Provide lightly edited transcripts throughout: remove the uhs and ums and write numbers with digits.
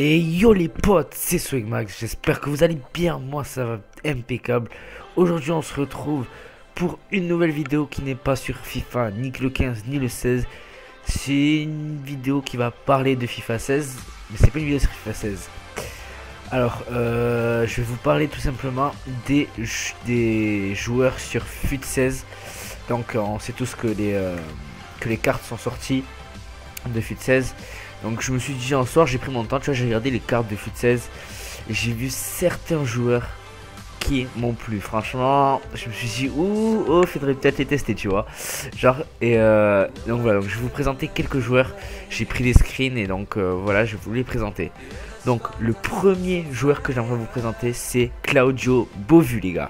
Et yo les potes, c'est Swagmax, j'espère que vous allez bien, moi ça va impeccable. Aujourd'hui on se retrouve pour une nouvelle vidéo qui n'est pas sur FIFA, ni le 15 ni le 16. C'est une vidéo qui va parler de FIFA 16, mais c'est pas une vidéo sur FIFA 16. Alors, je vais vous parler tout simplement des joueurs sur FUT 16. Donc on sait tous que les cartes sont sorties de FUT 16. Donc je me suis dit en soir, j'ai pris mon temps, tu vois, j'ai regardé les cartes de FUT 16 et j'ai vu certains joueurs qui m'ont plu. Franchement, je me suis dit oh, faudrait peut-être les tester, tu vois. Genre donc voilà, donc je vais vous présenter quelques joueurs. J'ai pris des screens et donc voilà, je vais vous les présenter. Donc le premier joueur que j'aimerais vous présenter, c'est Claudio Beauvu, les gars.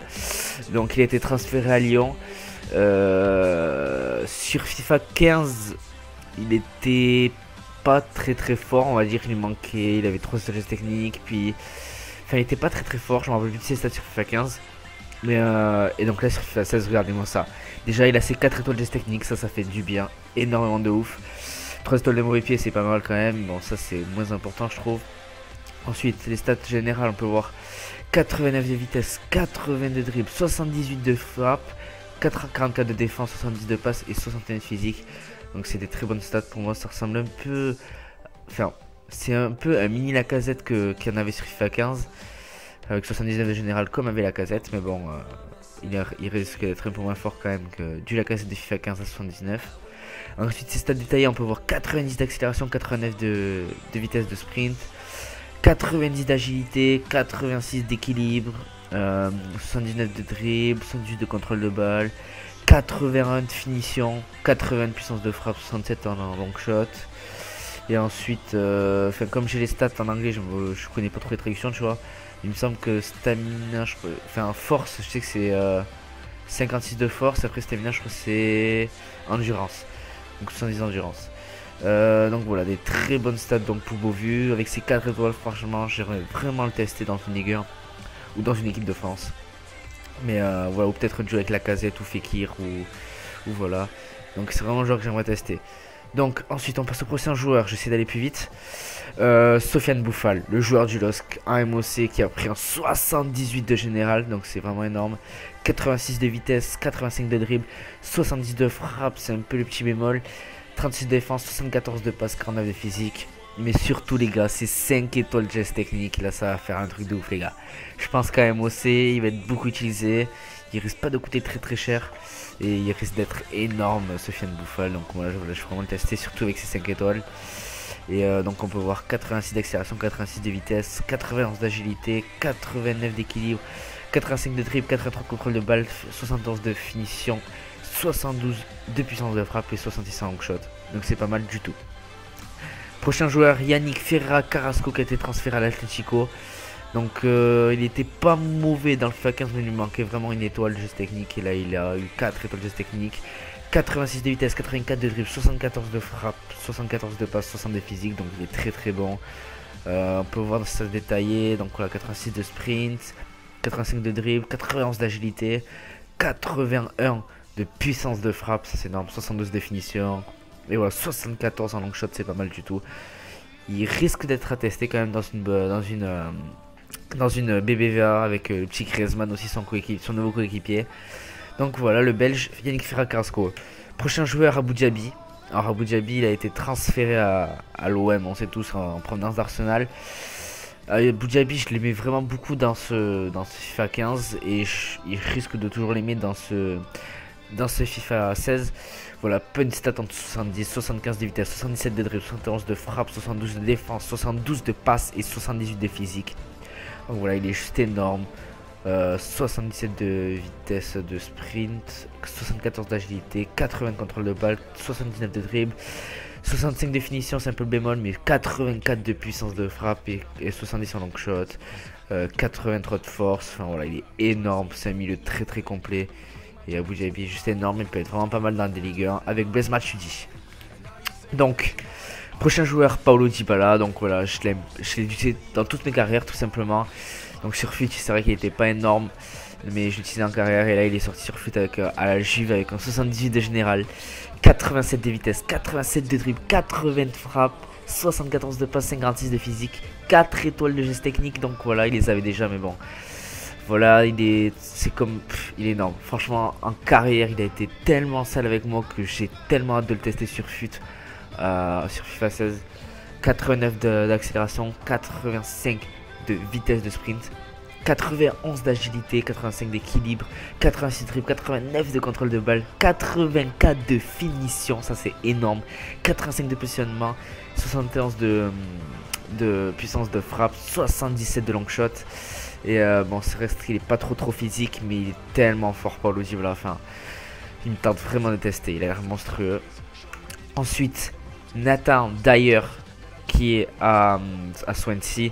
Donc il a été transféré à Lyon. Sur FIFA 15, il était pas très fort, on va dire. Il manquait, il avait trop de gestes techniques, puis enfin il était pas très fort. Je me rappelle plus de ses stats sur FIFA 15, mais et donc là sur FIFA 16, regardez-moi ça. Déjà il a ses 4 étoiles de gestes techniques, ça fait du bien, énormément de ouf. 3 étoiles de mauvais pied, c'est pas mal quand même. Bon, ça c'est moins important, je trouve. Ensuite les stats générales, on peut voir 89 de vitesse, 82 de dribble, 78 de frappe, 44 de défense, 70 de passe et 61 de physique. Donc c'est des très bonnes stats pour moi. Ça ressemble un peu, enfin c'est un peu un mini Lacazette qu'il y en avait sur FIFA 15, avec 79 de général comme avait Lacazette. Mais bon, il risque d'être un peu moins fort quand même que du Lacazette de FIFA 15 à 79. Ensuite ses stats détaillées, on peut voir 90 d'accélération, 89 de vitesse de sprint, 90 d'agilité, 86 d'équilibre, 79 de dribble, 78 de contrôle de balle, 81 de finition, 80 de puissance de frappe, 67 en long shot. Et ensuite, comme j'ai les stats en anglais, je connais pas trop les traductions, tu vois. Il me semble que stamina, force, je sais que c'est 56 de force. Après stamina, je crois que c'est endurance, donc 70 endurance. Donc voilà, des très bonnes stats donc pour Beauvu. Avec ses 4 étoiles, franchement, j'aimerais vraiment le tester dans une Ligue 1 ou dans une équipe de France. Mais voilà, ou peut-être jouer avec Lacazette ou Fekir ou voilà. Donc c'est vraiment un joueur que j'aimerais tester. Donc ensuite on passe au prochain joueur, j'essaie d'aller plus vite. Sofiane Boufal, le joueur du LOSC, un MOC qui a pris un 78 de général, donc c'est vraiment énorme. 86 de vitesse, 85 de dribble, 70 de frappe, c'est un peu le petit bémol. 36 de défense, 74 de passe, 49 de physique. Mais surtout les gars, c'est 5 étoiles de geste technique. Là ça va faire un truc de ouf les gars. Je pense qu'à MOC il va être beaucoup utilisé. Il risque pas de coûter très cher. Et il risque d'être énorme, Sofiane Boufal. Donc voilà, je vais vraiment le tester, surtout avec ses 5 étoiles. Et donc on peut voir 86 d'accélération, 86 de vitesse, 91 d'agilité, 89 d'équilibre, 85 de dribble, 83 de contrôle de balle, 71 de finition, 72 de puissance de frappe et 66 en long shot. Donc c'est pas mal du tout. Prochain joueur, Yannick Ferreira Carrasco, qui a été transféré à l'Atlético. Donc il était pas mauvais dans le FIFA 15, mais il lui manquait vraiment une étoile de geste technique. Et là il a eu 4 étoiles de geste technique, 86 de vitesse, 84 de dribble, 74 de frappe, 74 de passe, 60 de physique. Donc il est très bon. On peut voir dans sa détaillée. Donc voilà, 86 de sprint, 85 de dribble, 91 d'agilité, 81 de puissance de frappe, ça c'est énorme, 72 de finition. Et voilà, 74 en long shot, c'est pas mal du tout. Il risque d'être à tester quand même dans une BBVA avec le petit Griezmann aussi, son nouveau coéquipier. Donc voilà, le Belge Yannick Ferreira Carrasco. Prochain joueur, Abu Dhabi. Alors Abu Dhabi, il a été transféré à l'OM, on sait tous, en provenance d'Arsenal. Abu Dhabi, je l'aimais vraiment beaucoup dans ce FIFA 15 et il risque de toujours l'aimer dans ce FIFA 16. Voilà, peu de stats entre 70, 75 de vitesse, 77 de dribble, 71 de frappe, 72 de défense, 72 de passe et 78 de physique. Donc voilà, il est juste énorme. 77 de vitesse de sprint, 74 d'agilité, 80 de contrôle de balle, 79 de dribble, 65 de finition, c'est un peu le bémol, mais 84 de puissance de frappe et 70 en long shot, 83 de force. Enfin voilà, il est énorme, c'est un milieu très complet. Et Abu Dhabi est juste énorme, il peut être vraiment pas mal dans des Ligue 1 avec Blaise Matuidi. Donc, prochain joueur, Paulo Dybala. Donc voilà, je l'ai utilisé dans toutes mes carrières tout simplement. Donc sur FUT, c'est vrai qu'il était pas énorme, mais je l'ai utilisé en carrière. Et là, il est sorti sur FUT à la Juve avec un 78 de général, 87 de vitesse, 87 de dribble, 80 de frappe, 74 de passe, 56 de physique, 4 étoiles de geste technique. Donc voilà, il les avait déjà, mais bon. Voilà, c'est comme, il est énorme. Franchement, en carrière, il a été tellement sale avec moi que j'ai tellement hâte de le tester sur sur FIFA 16. 89 d'accélération, 85 de vitesse de sprint, 91 d'agilité, 85 d'équilibre, 86 de dribble, 89 de contrôle de balle, 84 de finition, ça c'est énorme, 85 de positionnement, 71 de puissance de frappe, 77 de long shot. Et bon, c'est vrai qu'il est pas trop physique, mais il est tellement fort pour l'audible à la fin. Il me tente vraiment de tester, il a l'air monstrueux. Ensuite, Nathan Dyer, qui est à Swansea.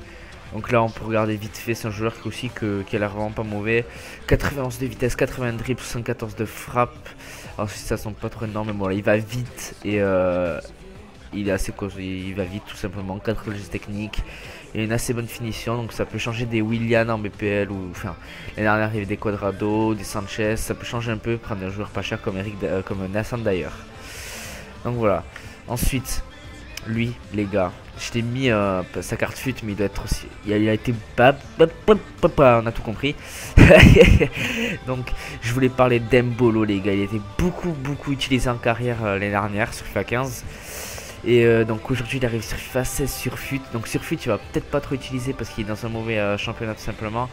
Donc là on peut regarder vite fait, c'est un joueur qui a l'air vraiment pas mauvais. 91 de vitesse, 80 de dribble, 74 de frappe. Alors si ça semble pas trop énorme, mais bon là il va vite et il est assez il va vite tout simplement. 4 gestes techniques et une assez bonne finition, donc ça peut changer des Willian en BPL ou enfin l'année dernière il y avait des Quadrado, des Sanchez, ça peut changer un peu, prendre un joueur pas cher comme comme Nathan Dyer. Donc voilà. Ensuite, lui, les gars, je t'ai mis sa carte fut, mais il doit être aussi. Il a été. On a tout compris. Donc, je voulais parler d'Embolo, les gars. Il était beaucoup utilisé en carrière l'année dernière sur FIFA 15. Et donc, aujourd'hui, il arrive sur FIFA 16 sur fut. Donc, sur fut, tu vas peut-être pas trop utiliser parce qu'il est dans un mauvais championnat tout simplement.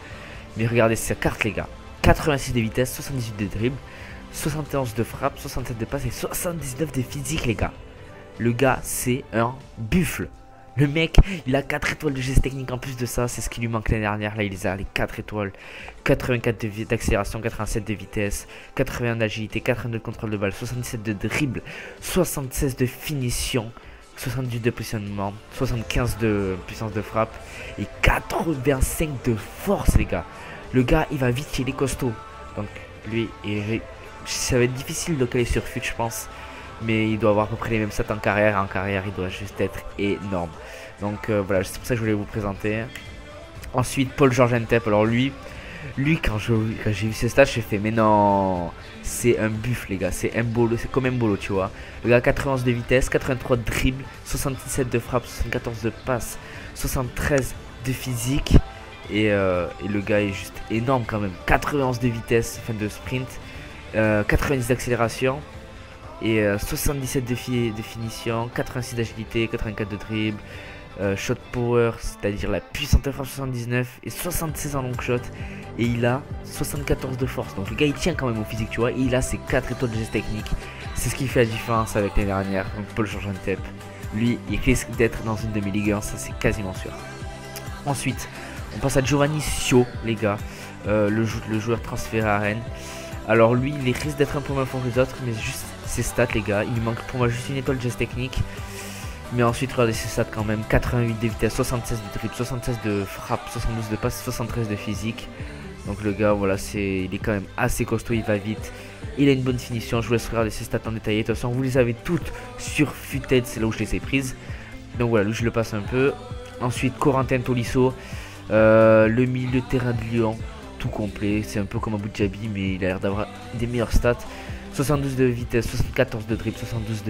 Mais regardez sa carte, les gars. 86 de vitesse, 78 de dribble, 71 de frappe, 67 de passe et 79 de physique, les gars. Le gars, c'est un buffle. Le mec, il a 4 étoiles de geste technique en plus de ça. C'est ce qui lui manque l'année dernière. Là, il a les 4 étoiles. 84 d'accélération, 87 de vitesse, 81 d'agilité, 82 de contrôle de balle, 77 de dribble, 76 de finition, 78 de positionnement, 75 de puissance de frappe et 85 de force, les gars. Le gars, il va vite, il est costaud. Donc, lui, ça va être difficile de caler sur fut, je pense. Mais il doit avoir à peu près les mêmes stats en carrière. En carrière, il doit juste être énorme. Donc voilà, c'est pour ça que je voulais vous présenter. Ensuite, Paul-Georges Ntep. Alors lui quand j'ai vu ses stats, j'ai fait mais non, c'est un buff, les gars. C'est comme Mbolo, tu vois. Le gars, 91 de vitesse, 83 de dribble, 67 de frappe, 74 de passe, 73 de physique. Et le gars est juste énorme quand même. 91 de vitesse, fin de sprint, 90 d'accélération. Et 77 de finition, 86 d'agilité, 84 de dribble, shot power, c'est-à-dire la puissance de frappe 79 et 76 en long shot. Et il a 74 de force. Donc le gars il tient quand même au physique, tu vois. Et il a ses 4 étoiles de geste technique. C'est ce qui fait la différence avec l'année dernière. Donc Paul-Georges Ntep, lui il risque d'être dans une demi-ligue 1, ça c'est quasiment sûr. Ensuite, on passe à Giovanni Sio, les gars, le joueur transféré à Rennes. Alors lui il risque d'être un peu moins fort que les autres, mais juste ses stats, les gars, il lui manque pour moi juste une étoile de geste technique. Mais ensuite regardez ses stats quand même. 88 de vitesse, 76 de dribble, 76 de frappe, 72 de passe, 73 de physique. Donc le gars voilà, il est quand même assez costaud, il va vite, il a une bonne finition. Je vous laisse regarder ses stats en détail. De toute façon vous les avez toutes sur Futed, c'est là où je les ai prises. Donc voilà, je le passe un peu. Ensuite Corentin Tolisso, le milieu de terrain de Lyon, tout complet. C'est un peu comme Abou Dhabi, mais il a l'air d'avoir des meilleures stats. 72 de vitesse, 74 de dribble, 72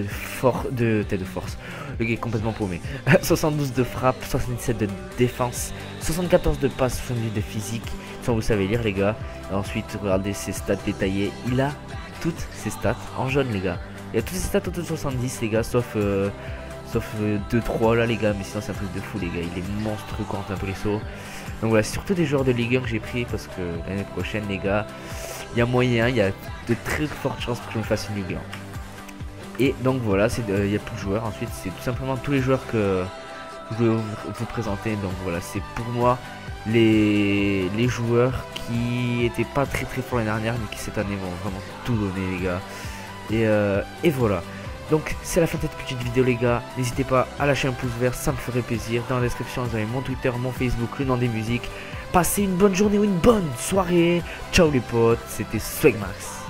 de tête de force. Le gars est complètement paumé. 72 de frappe, 77 de défense, 74 de passe, 78 de physique. Ça vous savez lire, les gars. Et ensuite regardez ses stats détaillées. Il a toutes ses stats en jaune, les gars. Il a toutes ses stats autour de 70, les gars, sauf 2-3 là, les gars. Mais sinon c'est un truc de fou, les gars. Il est monstrueux, Corentin Tolisso. Donc voilà, c'est surtout des joueurs de Ligue 1 que j'ai pris parce que l'année prochaine, les gars, il y a moyen, il y a de très fortes chances pour que je me fasse une Ligue 1. Et donc voilà, il y a plus de joueurs. Ensuite, c'est tout simplement tous les joueurs que je voulais vous présenter. Donc voilà, c'est pour moi les joueurs qui étaient pas très forts l'année dernière, mais qui cette année vont vraiment tout donner, les gars. Et voilà. Donc c'est la fin de cette petite vidéo, les gars. N'hésitez pas à lâcher un pouce vert, ça me ferait plaisir. Dans la description vous avez mon Twitter, mon Facebook, le nom des musiques. Passez une bonne journée ou une bonne soirée. Ciao les potes, c'était Swagmax.